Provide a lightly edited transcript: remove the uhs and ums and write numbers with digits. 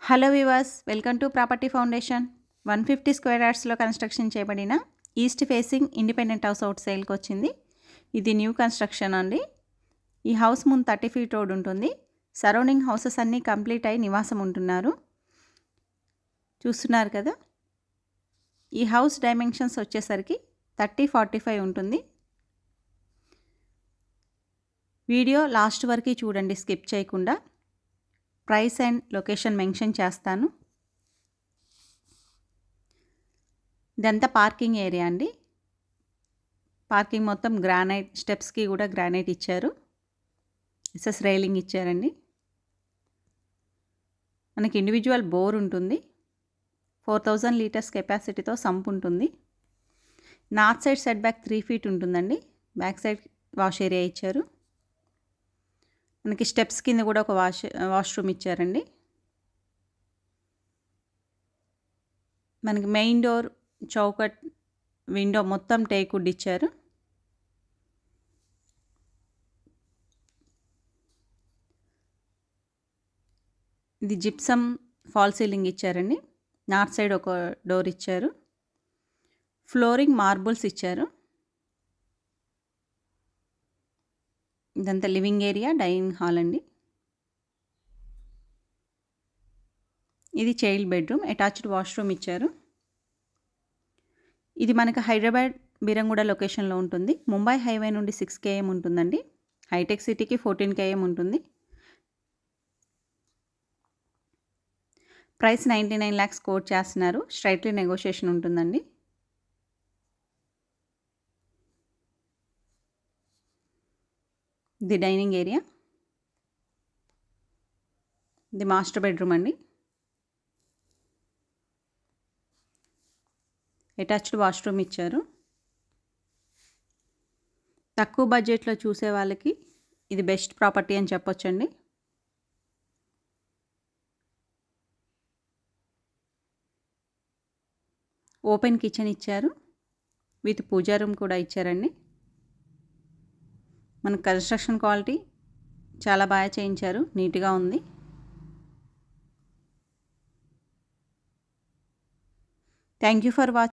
Hello viewers, welcome to property foundation. 150 square యార్డ్స్లో construction చేయబడిన east facing independent house out సేల్కి వచ్చింది. ఇది న్యూ కన్స్ట్రక్షన్ అండి. ఈ హౌస్ ముందు 30 ఫీట్ రోడ్ ఉంటుంది. సరౌండింగ్ హౌసెస్ అన్నీ కంప్లీట్ అయి నివాసం ఉంటున్నారు. చూస్తున్నారు కదా, ఈ హౌస్ డైమెన్షన్స్ వచ్చేసరికి 30-45 ఉంటుంది. వీడియో లాస్ట్ వరకు చూడండి, స్కిప్ చేయకుండా. ప్రైస్ అండ్ లొకేషన్ మెన్షన్ చేస్తాను. ఇదంతా పార్కింగ్ ఏరియా అండి. పార్కింగ్ మొత్తం గ్రానైట్, స్టెప్స్కి కూడా గ్రానైట్ ఇచ్చారు. ఎస్ఎస్ రైలింగ్ ఇచ్చారండి. మనకి ఇండివిజువల్ బోర్ ఉంటుంది. 4000 లీటర్స్ కెపాసిటీతో సంప్ ఉంటుంది. North side set back 3 feet ఉంటుందండి. బ్యాక్ సైడ్ వాష్ ఏరియా ఇచ్చారు. మనకి స్టెప్స్ కింద కూడా ఒక వాష్రూమ్ ఇచ్చారండి. మనకి మెయిన్ డోర్, చౌకట్, విండో మొత్తం టేక్వుడ్ ఇచ్చారు. ఇది జిప్సమ్ ఫాల్ సీలింగ్ ఇచ్చారండి. నార్త్ సైడ్ ఒక డోర్ ఇచ్చారు. ఫ్లోరింగ్ మార్బుల్స్ ఇచ్చారు. ఇదంతా లివింగ్ ఏరియా, డైనింగ్ హాల్ అండి. ఇది చైల్డ్ బెడ్రూమ్, అటాచ్డ్ వాష్రూమ్ ఇచ్చారు. ఇది మనకు హైదరాబాద్ బీరంగూడ లొకేషన్లో ఉంటుంది. ముంబై హైవే నుండి 6 km ఉంటుందండి. హైటెక్ సిటీకి 14 km ఉంటుంది. ప్రైస్ 99 lakhs కోట్ చేస్తున్నారు. స్ట్రైట్లీ నెగోషియేషన్ ఉంటుందండి. ఇది డైనింగ్ ఏరియా, ఇది మాస్టర్ బెడ్రూమ్ అండి. అటాచ్డ్ వాష్రూమ్ ఇచ్చారు. తక్కువ బడ్జెట్లో చూసే వాళ్ళకి ఇది బెస్ట్ ప్రాపర్టీ అని చెప్పొచ్చండి. ఓపెన్ కిచెన్ ఇచ్చారు. విత్ పూజా రూమ్ కూడా ఇచ్చారండి. మన కన్స్ట్రక్షన్ క్వాలిటీ చాలా బాగా చేయించారు, నీట్గా ఉంది. Thank you for watching.